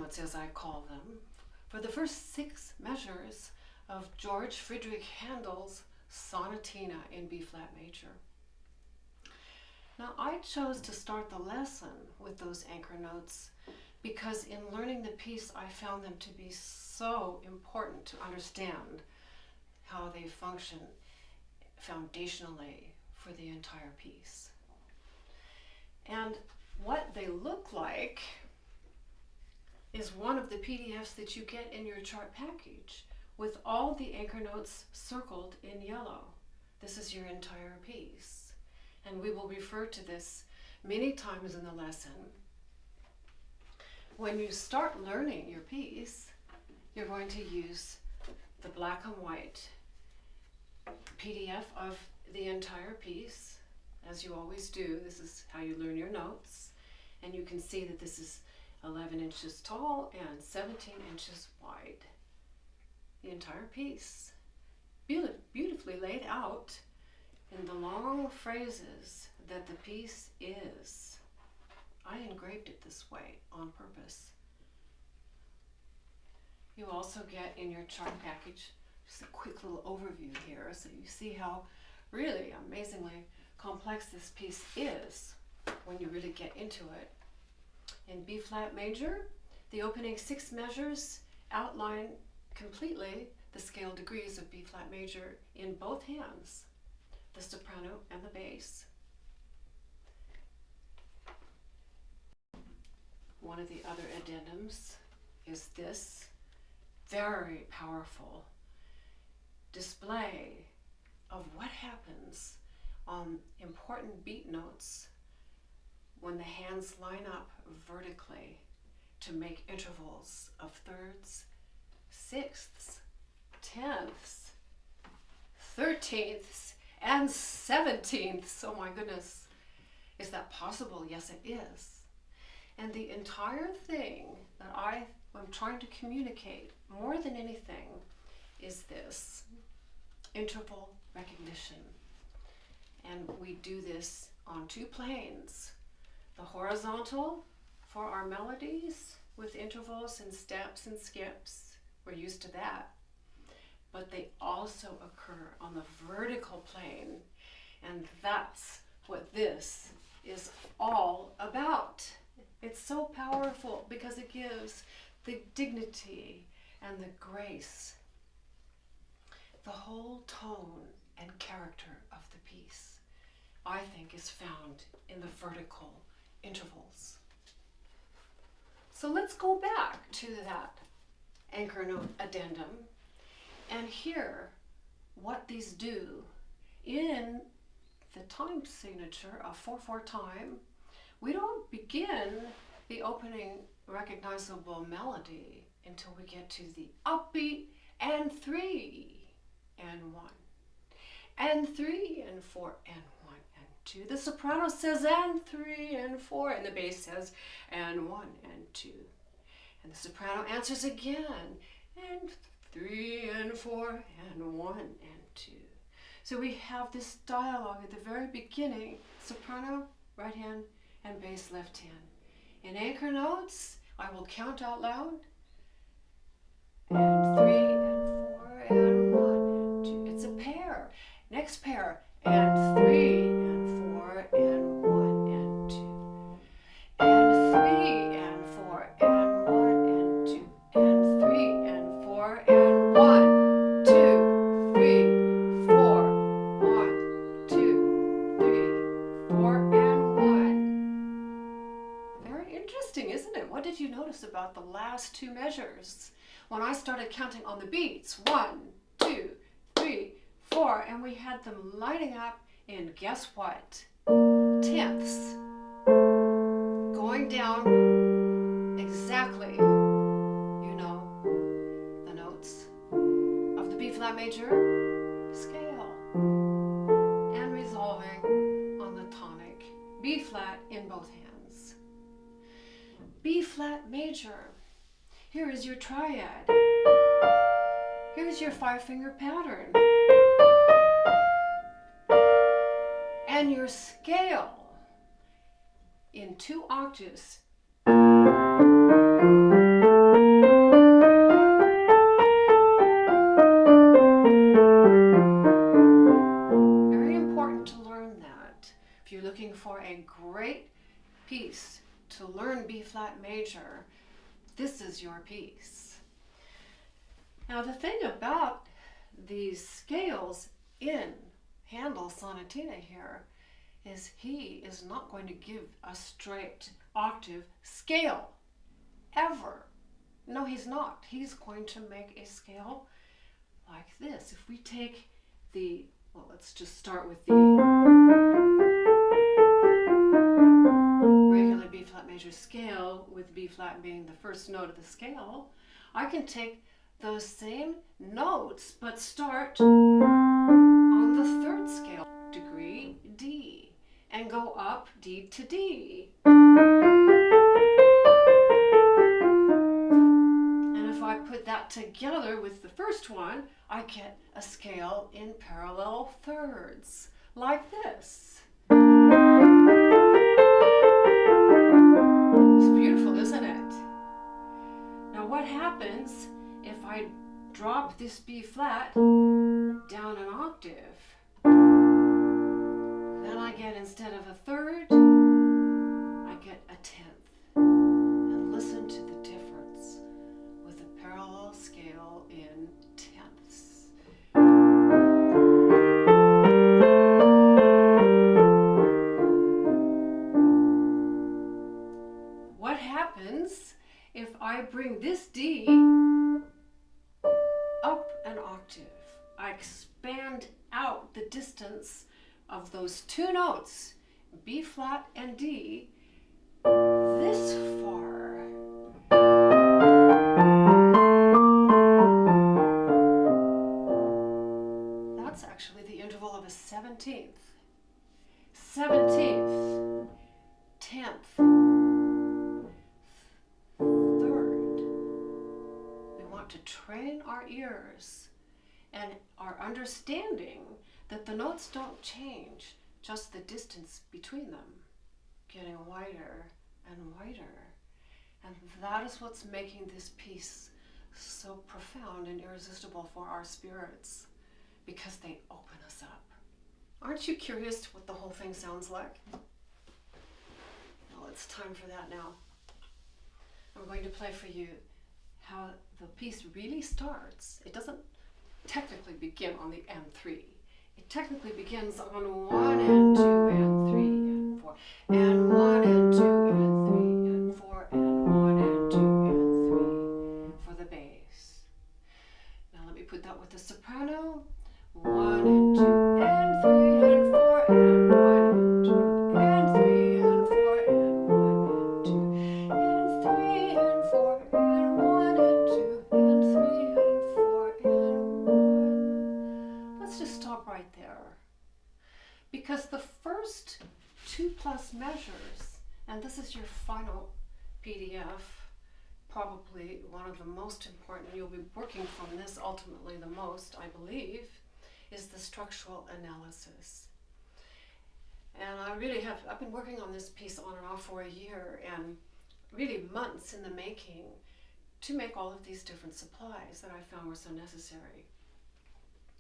notes, as I call them, for the first 6 measures of George Friedrich Handel's Sonatina in B-flat major. Now, I chose to start the lesson with those anchor notes because in learning the piece, I found them to be so important to understand how they function foundationally for the entire piece. And what they look like is one of the PDFs that you get in your chart package with all the anchor notes circled in yellow. This is your entire piece. And we will refer to this many times in the lesson. When you start learning your piece, you're going to use the black and white PDF of the entire piece, as you always do. This is how you learn your notes. And you can see that this is 11 inches tall and 17 inches wide. The entire piece, beautifully laid out in the long phrases that the piece is. I engraved it this way on purpose. You also get in your chart package just a quick little overview here, so you see how really amazingly complex this piece is when you really get into it. In B-flat major, the opening 6 measures outline completely the scale degrees of B-flat major in both hands, the soprano and the bass. One of the other addendums is this very powerful display of what happens on important beat notes when the hands line up vertically to make intervals of thirds, sixths, tenths, 13ths, and 17ths. Oh my goodness. Is that possible? Yes, it is. And the entire thing that I'm trying to communicate more than anything is this interval recognition. And we do this on 2 planes. The horizontal for our melodies with intervals and steps and skips. We're used to that. But they also occur on the vertical plane. And that's what this is all about. It's so powerful because it gives the dignity and the grace, the whole tone and character of the piece, I think, is found in the vertical intervals. So let's go back to that anchor note addendum and hear what these do. In the time signature of 4/4 time, we don't begin the opening recognizable melody until we get to the upbeat and 3 and 1 and 3 and 4 and 1 and 2. The soprano says and 3 and 4, and the bass says and 1 and 2. And the soprano answers again, and 3 and 4 and 1 and 2. So we have this dialogue at the very beginning, soprano right hand and bass left hand. In anchor notes, I will count out loud. And 3 and 4 and 1 and 2. It's a pair. Next pair. And 3 and 4 and 1 and 2. And 3 and 4 and 1 and 2. And 3 and 4 and 1, 2, 3, 4, 1, 2, 3, 4 and 1. Very interesting, isn't it? What did you notice about the last 2 measures? When I started counting on the beats, 1, 2, 3, 4, and we had them lining up in, guess what? Tenths. Going down exactly, you know, the notes of the B-flat major scale. And resolving on the tonic B-flat in both hands. B-flat major. Here is your triad. Here's your 5-finger pattern. And your scale. In 2 octaves. is your piece. Now the thing about these scales in Handel Sonatina here is he is not going to give a straight octave scale, ever. No, he's not. He's going to make a scale like this. If we take the, well, let's just start with the regular B flat major scale, with B flat being the first note of the scale, I can take those same notes but start on the third scale, degree D, and go up D to D. And if I put that together with the first one, I get a scale in parallel thirds, like this. It's beautiful, isn't it? Now what happens if I drop this B flat down an octave? Then I get, instead of a third, I get a tenth. And listen to the difference with a parallel scale in tenths. What happens if I bring this D up an octave? I expand out the distance of those two notes, B flat and D, this far. That's actually the interval of a 17th. 17th, 10th, third. We want to train our ears and our understanding that the notes don't change, just the distance between them, getting wider and wider. And that is what's making this piece so profound and irresistible for our spirits, because they open us up. Aren't you curious what the whole thing sounds like? Well, it's time for that now. I'm going to play for you how the piece really starts. It doesn't technically begin on the M3. It technically begins on 1 and 2 and 3 and 4, and 1 and 2 and 3 and 4, and 1 and 2 and 3 for the bass. Now let me put that with the soprano. 1 and 2 and 3 and 4 and 1 and 2 and 3 and 4 and 1 and 2 and 3 and 4 and 1 and 2 and 3 and 4 and 1. Let's just stop right there, because the first 2+ measures, and this is your final PDF, probably one of the most important, you'll be working from this ultimately the most, I believe, is the structural analysis. And I've been working on this piece on and off for a year, and really months in the making, to make all of these different supplies that I found were so necessary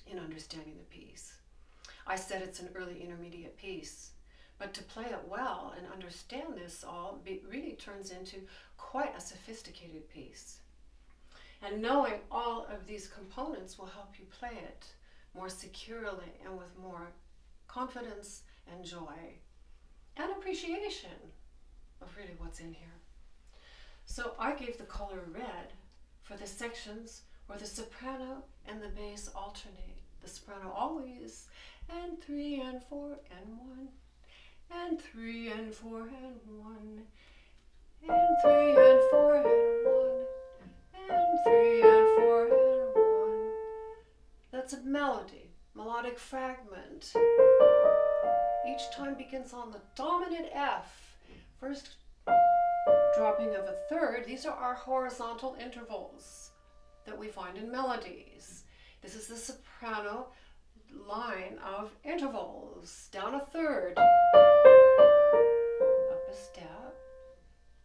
in understanding the piece. I said it's an early intermediate piece, but to play it well and understand this all really turns into quite a sophisticated piece. And knowing all of these components will help you play it more securely and with more confidence and joy and appreciation of really what's in here. So I gave the color red for the sections where the soprano and the bass alternate. The soprano always, and 3 and 4 and 1, and 3 and 4 and 1, and 3 and 4 and 1, and 3 and 4 and 1. That's a melody, melodic fragment. Each time begins on the dominant F. First dropping of a third. These are our horizontal intervals that we find in melodies. This is the soprano line of intervals. Down a third, up a step,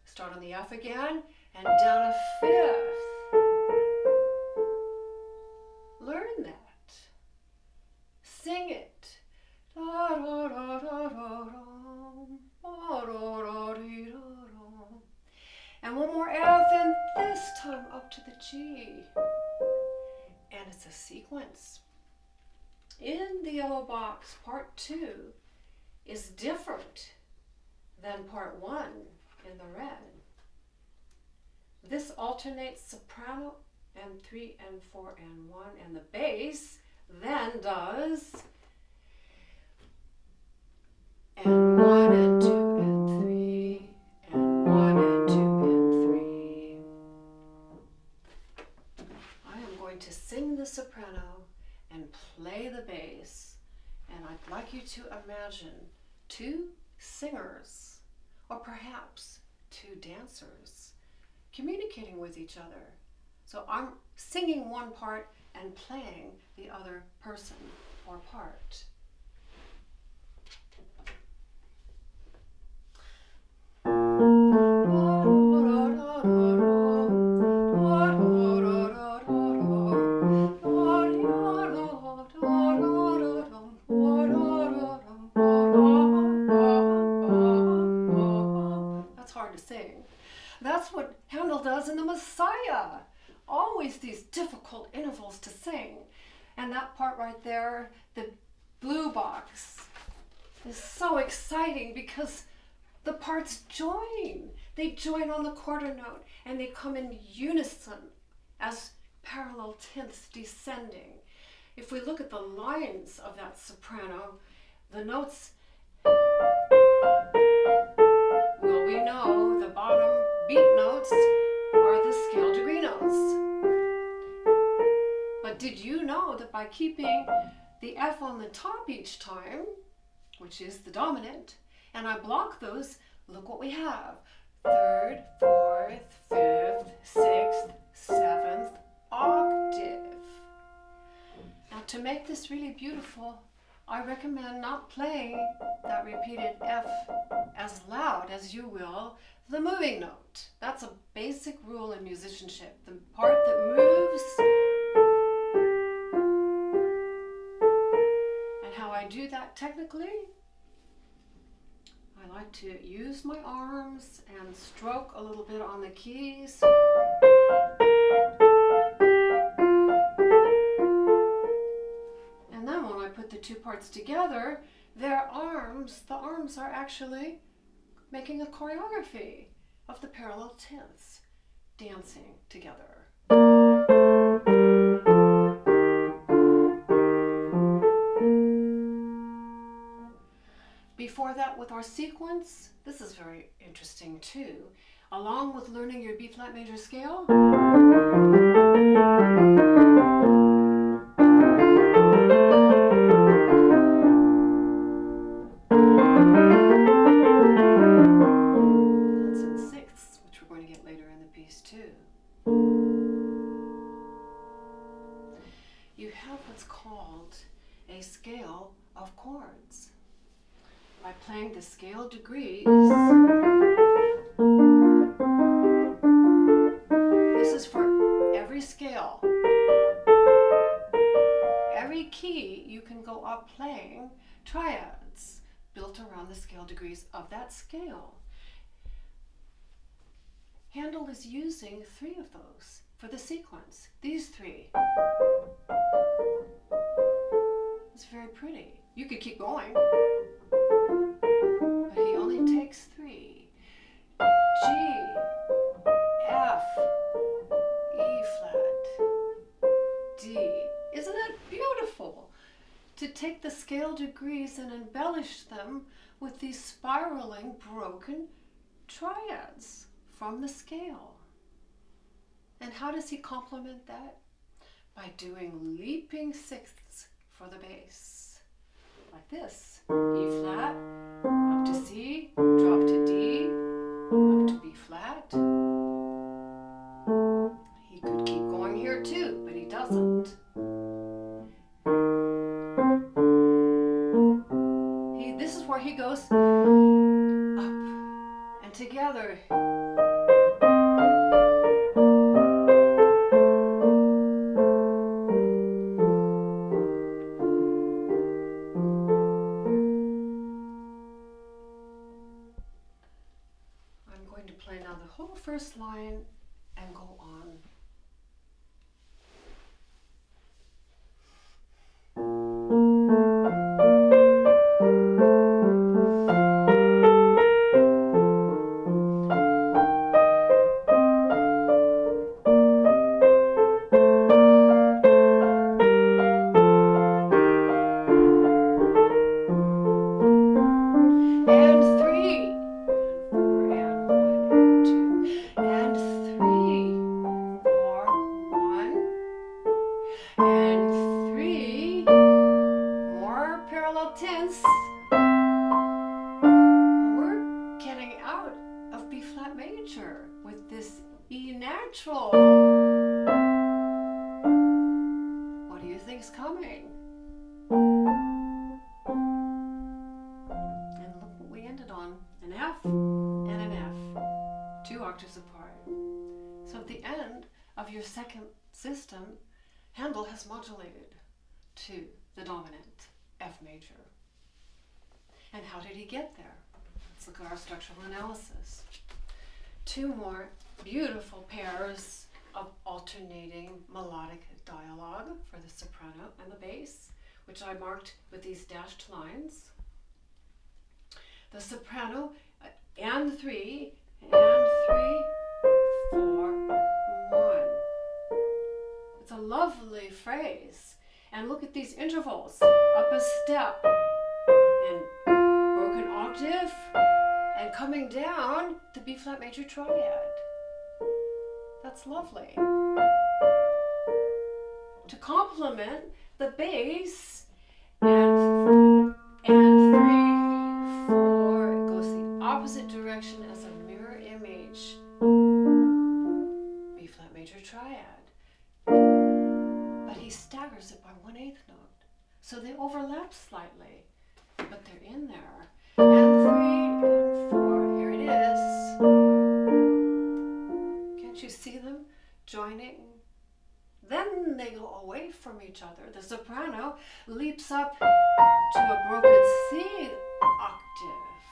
start on the F again, and down a fifth. Learn that. Sing it. And one more F, and this up to the G. And it's a sequence. In the yellow box, part 2 is different than part 1 in the red. This alternates soprano and 3 and 4 and 1, and the bass then does and 1 and 2 and 3 and 1 and 2 and 3. I am going to sing the soprano and play the bass, and I'd like you to imagine 2 singers, or perhaps 2 dancers, communicating with each other. So I'm singing one part and playing the other person or part. That's hard to sing. That's what Handel does in the Messiah. Always these difficult intervals to sing. And that part right there, the blue box, is so exciting because the parts join. They join on the quarter note and they come in unison as parallel tenths descending. If we look at the lines of that soprano, the notes, well, we know the bottom beat notes are the scale degree notes. But did you know that by keeping the F on the top each time, which is the dominant, and I block those, look what we have. 3rd, 4th, 5th, 6th, 7th octave. Now to make this really beautiful, I recommend not playing that repeated F as loud as you will the moving note. That's a basic rule in musicianship. The part that moves, and how I do that technically, I like to use my arms and stroke a little bit on the keys. And then when I put the 2 parts together, the arms are actually making a choreography of the parallel tenths dancing together. Before that, with our sequence, this is very interesting too. Along with learning your B flat major scale, that's in sixths, which we're going to get later in the piece too. You have what's called a scale of chords. By playing the scale degrees, this is for every scale. Every key you can go up playing triads built around the scale degrees of that scale. Handel is using 3 of those for the sequence. These 3. It's very pretty. You could keep going. But he only takes 3. G, F, E flat, D. Isn't that beautiful? To take the scale degrees and embellish them with these spiraling broken triads from the scale. And how does he complement that? By doing leaping sixths for the bass. Like this. E flat, up to C, drop to D, up to B flat. He could keep going here too, but he doesn't. This is where he goes up and together. I'm going to play now the whole first line and go on What do you think's coming? And look what we ended on, an F and an F, 2 octaves apart. So at the end of your second system, Handel has modulated to the dominant F major. And how did he get there? Let's look at our structural analysis. 2 more beautiful pairs of alternating melodic dialogue for the soprano and the bass, which I marked with these dashed lines. The soprano, and 3, and 3, 4, 1. It's a lovely phrase. And look at these intervals. Up a step, and broken octave, and coming down the B flat major triad. That's lovely. To complement the bass, and 3, 4, it goes the opposite direction as a mirror image. B flat major triad. But he staggers it by 1/8 note. So they overlap slightly, but they're in there. And 3 and 4, here it is. Can't you see them joining? Then they go away from each other. The soprano leaps up to a broken C octave.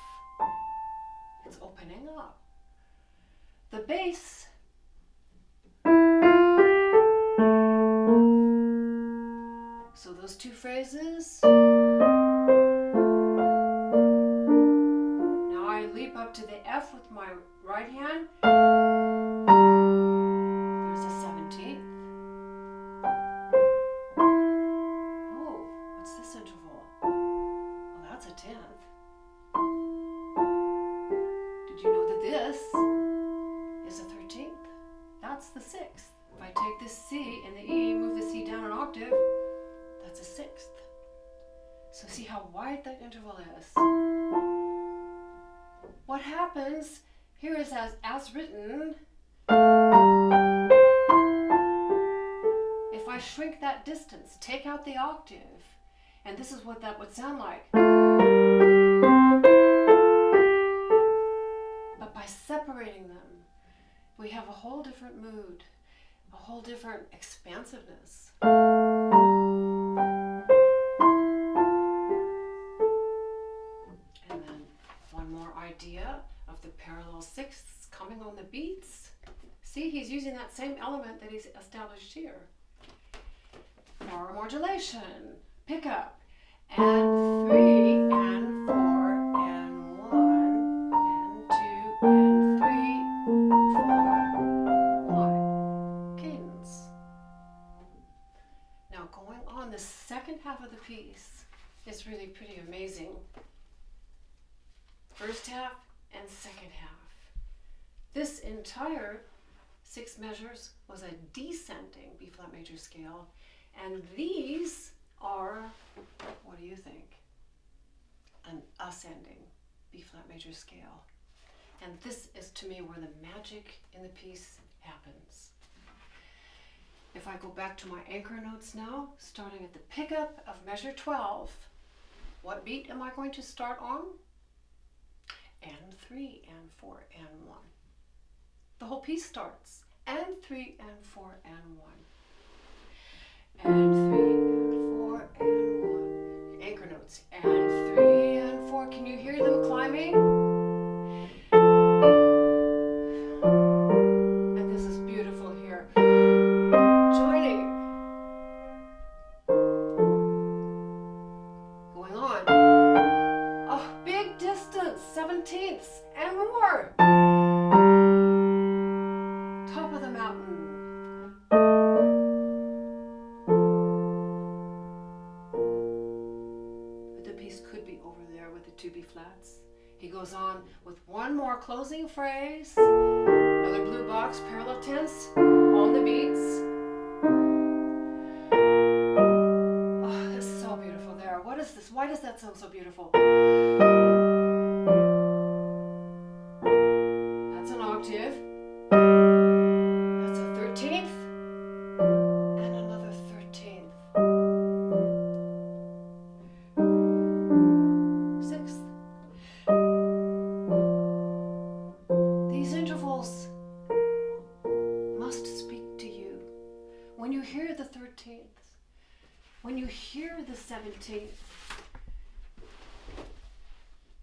It's opening up. The bass so those 2 phrases. Now I leap up to the F with my right hand. There's a 17th. Oh, what's this interval? Well, that's a 10th. Did you know that this is a 13th? That's the 6th. If I take this C and the E, move the C down an octave, that's a 6th. So see how wide that interval is. What happens here is as written. If I shrink that distance, take out the octave, and this is what that would sound like. But by separating them, we have a whole different mood, a whole different expansiveness. And then one more idea of the parallel sixths coming on the beats. See, he's using that same element that he's established here. For modulation, pickup, and 3, and 4, and 1, and 2, and 3, 4, 1. Cadence. Now going on, the second half of the piece is really pretty amazing. First half and second half. This entire 6 measures was a descending B flat major scale, and these are, what do you think? An ascending B flat major scale. And this is to me where the magic in the piece happens. If I go back to my anchor notes now, starting at the pickup of measure 12, what beat am I going to start on? And 3, and 4, and 1. The whole piece starts, and 3, and 4, and 1. And 3, and 4, and 1. The anchor notes, and 3, and 4. Can you hear them climbing? And this is beautiful here. Joining. Going on. Oh, big distance, 17ths, and more. Top of the mountain. But the piece could be over there with the 2 B flats. He goes on with one more closing phrase. Another blue box, parallel tense on the beats. Oh, this is so beautiful there. What is this? Why does that sound so beautiful? That's an octave. That's a 13th. 13th, and another 13th. 6th. These intervals must speak to you. When you hear the 13th, when you hear the 17th,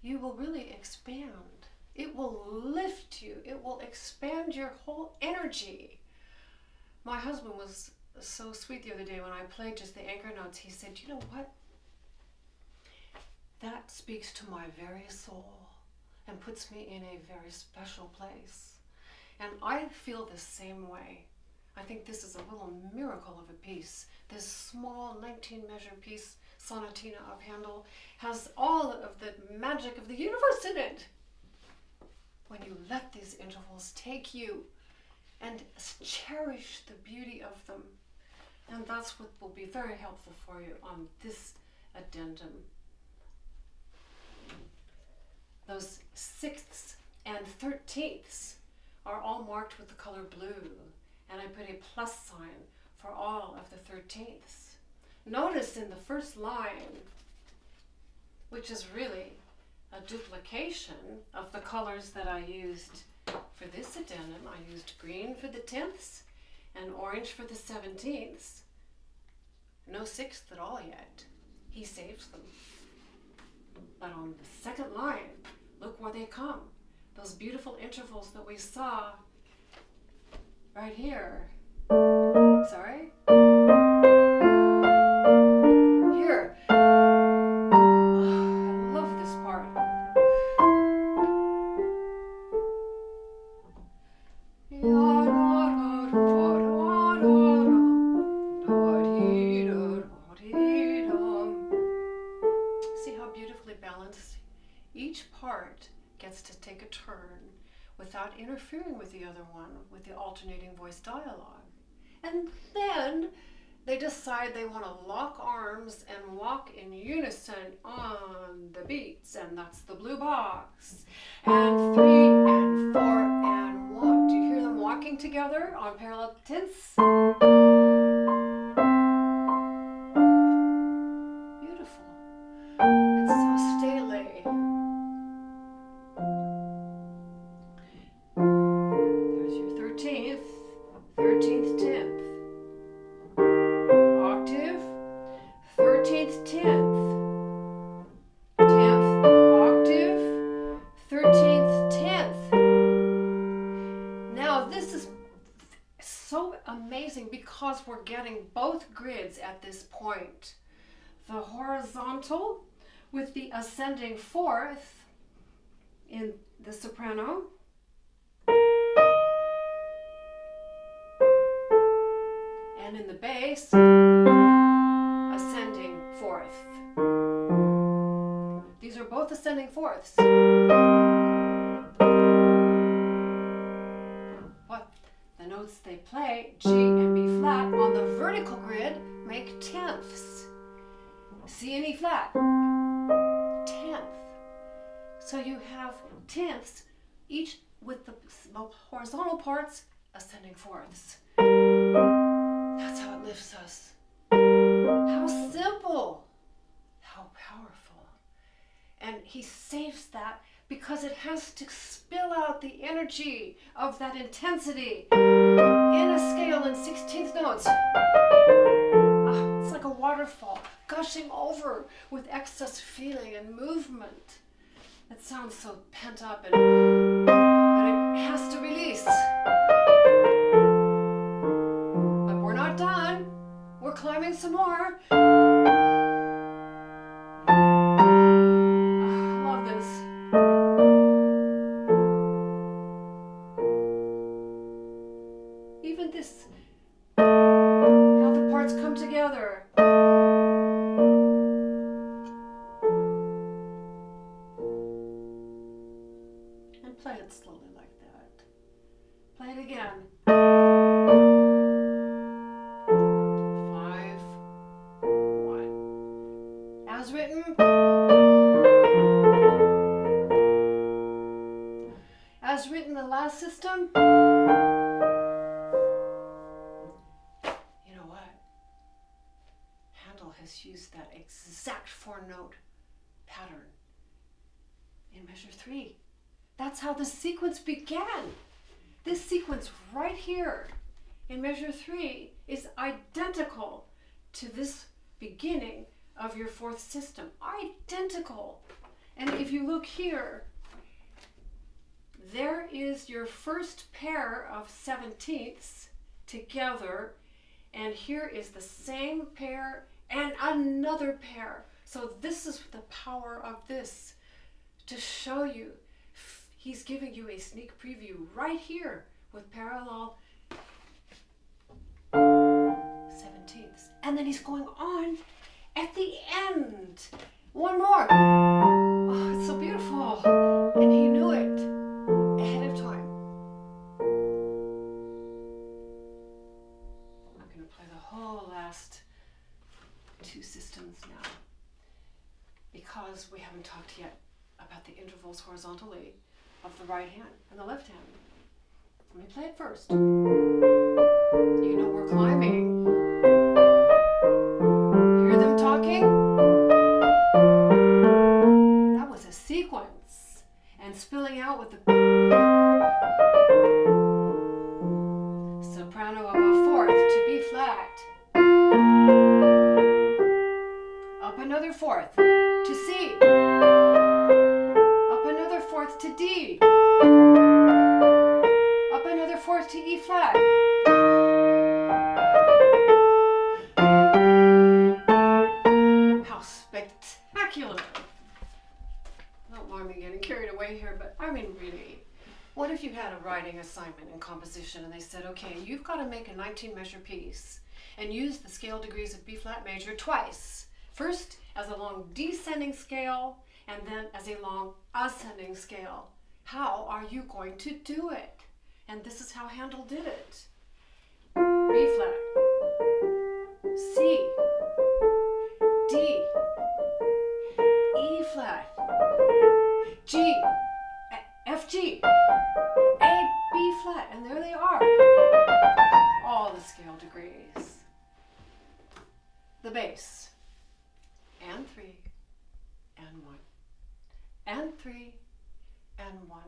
you will really expand. It will lift you. It will expand your whole energy. My husband was so sweet the other day when I played just the anchor notes. He said, you know what? That speaks to my very soul and puts me in a very special place. And I feel the same way. I think this is a little miracle of a piece. This small 19-measure piece, Sonatina of Handel, has all of the magic of the universe in it. When you let these intervals take you and cherish the beauty of them. And that's what will be very helpful for you on this addendum. Those 6ths and 13ths are all marked with the color blue, and I put a plus sign for all of the 13ths. Notice in the first line, which is really a duplication of the colors that I used for this addendum. I used green for the 10ths and orange for the 17ths. No 6th at all yet. He saves them. But on the second line, look where they come. Those beautiful intervals that we saw right here. Sorry? Here. Oh, I love this part. See how beautifully balanced? Each part gets to take a turn without interfering with the other one, with the alternating voice dialogue. And then they decide they want to lock arms and walk in unison on the beats, and that's the blue box. And 3 and 4 and 1. Do you hear them walking together on parallel tenths? Beautiful. It's so stately. There's your 13th, 13th, 10th. Octave, 13th, 10th. 10th octave, 13th, 10th. Now this is so amazing because we're getting both grids at this point. The horizontal with the ascending fourth in the soprano. And in the bass, ascending fourth. These are both ascending fourths. What the notes they play, G and B flat, on the vertical grid make tenths. C and E flat, 10th. So you have tenths, each with the horizontal parts ascending fourths. That's how it lifts us. How simple, how powerful. And he saves that because it has to spill out the energy of that intensity in a scale in 16th notes. It's like a waterfall gushing over with excess feeling and movement. It sounds so pent up, but it has to release. But we're not done. We're climbing some more. I love this. Even this, how the parts come together. And play it slowly like that. Play it again. 5, 1. As written. As written, the last system. has used that exact 4-note pattern in measure 3. That's how the sequence began. This sequence right here in measure 3 is identical to this beginning of your 4th system. Identical. And if you look here, there is your first pair of 17ths together, and here is the same pair and another pair. So this is the power of this, to show you. He's giving you a sneak preview right here with parallel 17ths. And then he's going on at the end. One more. Oh, it's so beautiful. And he knew it ahead of time. I'm going to play the whole last 2 systems now, because we haven't talked yet about the intervals horizontally of the right hand and the left hand. Let me play it first. You know we're climbing. Hear them talking? That was a sequence. And spilling out with the soprano above 4th to B flat. Up another 4th to C. Up another 4th to D. Up another 4th to E flat. How spectacular. Don't mind me getting carried away here, but I mean really, what if you had a writing assignment in composition and they said, okay, you've got to make a 19 measure piece and use the scale degrees of B flat major twice. First as a long descending scale and then as a long ascending scale. How are you going to do it? And this is how Handel did it. B flat, C, D, E flat, G, F, G, A, B flat, and there they are. All the scale degrees. The bass, and 3, and 1, and 3, and 1.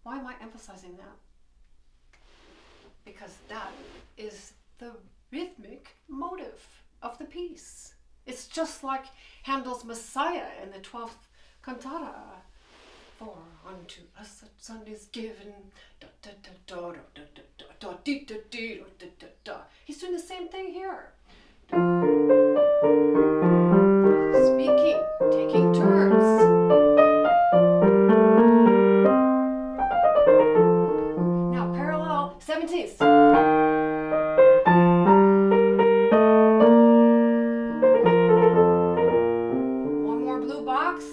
Why am I emphasizing that? Because that is the rhythmic motive of the piece. It's just like Handel's Messiah in the 12th cantata. For unto us a son is given, da da da da da da da da dee da dee da da da. He's doing the same thing here. Speaking, taking turns. Now parallel 17ths. One more blue box.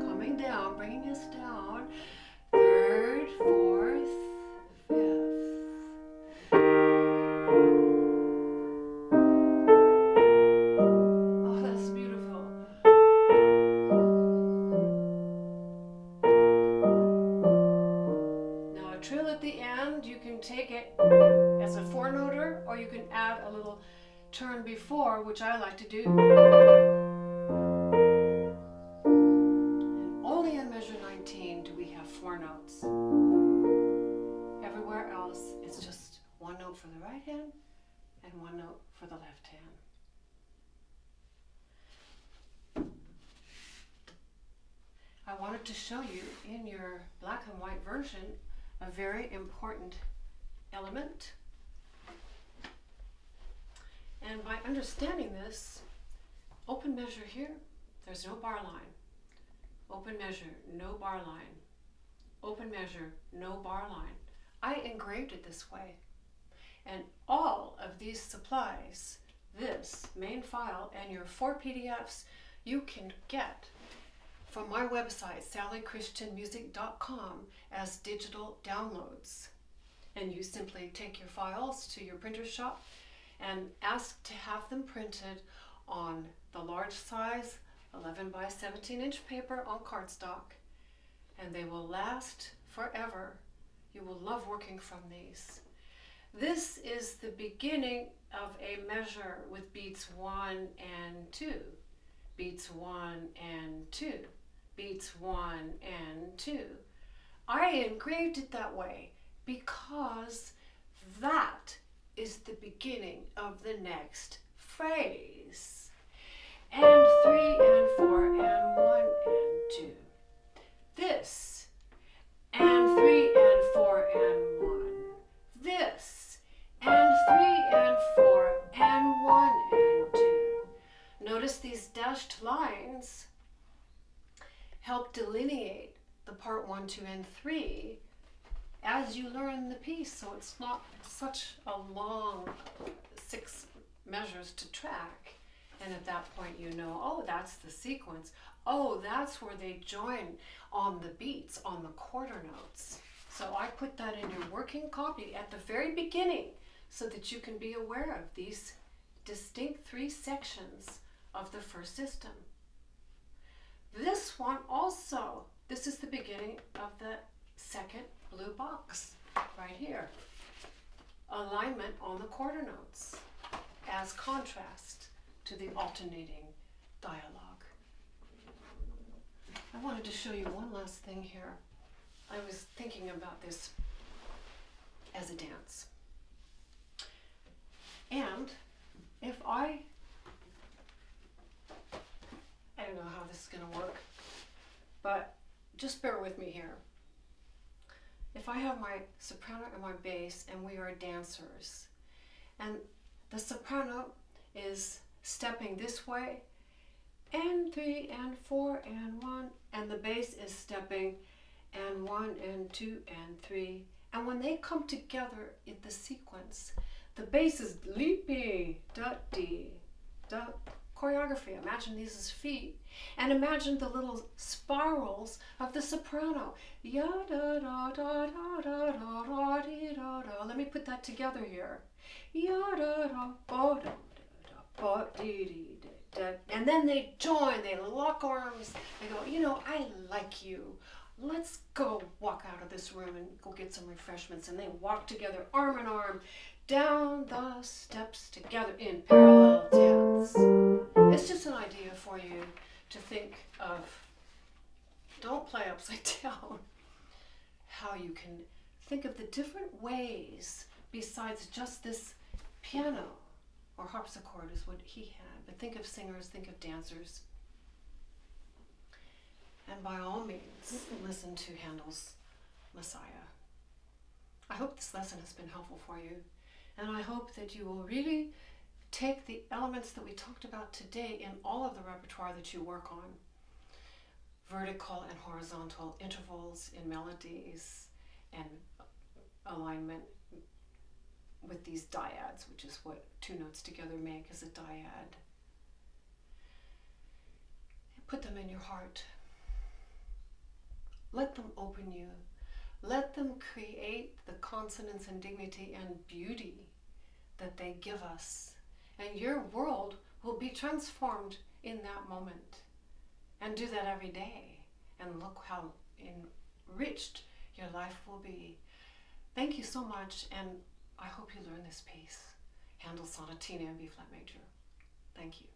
Coming down, bringing us down. 3rd, 4th, 5th. Oh, that's beautiful. Now a trill at the end, you can take it as a 4-noter, or you can add a little turn before, which I like to do. And only in measure 19 do we have 4 notes. Everywhere else, it's just 1 note for the right hand and 1 note for the left hand. I wanted to show you in your black and white version a very important element. And by understanding this, open measure here, there's no bar line. Open measure, no bar line. Open measure, no bar line. I engraved it this way. And all of these supplies, this main file and your 4 PDFs, you can get from my website, sallychristianmusic.com, as digital downloads. And you simply take your files to your printer shop and ask to have them printed on the large size 11 by 17 inch paper on cardstock, and they will last forever. You will love working from these. This is the beginning of a measure with beats 1 and 2, beats 1 and 2, beats 1 and 2. I engraved it that way because that is the beginning of the next phrase. And 3 and 4 and 1 and 2. This. And 3 and 4 and 1. This. And 3 and 4 and 1 and 2. Notice these dashed lines help delineate the part 1, 2, and 3 as you learn the piece, so it's not such a long 6 measures to track. And at that point you know, oh, that's the sequence. Oh, that's where they join on the beats, on the quarter notes. So I put that in your working copy at the very beginning so that you can be aware of these distinct 3 sections of the first system. This one also, this is the beginning of the second blue box right here. Alignment on the quarter notes as contrast to the alternating dialogue. I wanted to show you one last thing here. I was thinking about this as a dance. And if I don't know how this is going to work, but just bear with me here. If I have my soprano and my bass and we are dancers, and the soprano is stepping this way, and 3 and 4 and 1, and the bass is stepping and 1 and 2 and 3, and when they come together in the sequence, the bass is leaping, da-dee, da. Choreography, imagine these as feet, and imagine the little spirals of the soprano. Ya da da da da da da da dee da da. Let me put that together here. Ya da da ba da da ba dee dee da. And then they join, they lock arms, they go, you know, I like you. Let's go walk out of this room and go get some refreshments. And they walk together, arm in arm, down the steps together in parallel dance. It's just an idea for you to think of. Don't play upside down. How you can think of the different ways besides just this piano or harpsichord is what he had. But think of singers, think of dancers. And by all means, listen to Handel's Messiah. I hope this lesson has been helpful for you. And I hope that you will really take the elements that we talked about today in all of the repertoire that you work on. Vertical and horizontal intervals in melodies and alignment with these dyads, which is what 2 notes together make as a dyad. Put them in your heart. Let them open you. Let them create the consonance and dignity and beauty that they give us. And your world will be transformed in that moment. And do that every day. And look how enriched your life will be. Thank you so much, and I hope you learn this piece. Handel Sonatina in B-flat major. Thank you.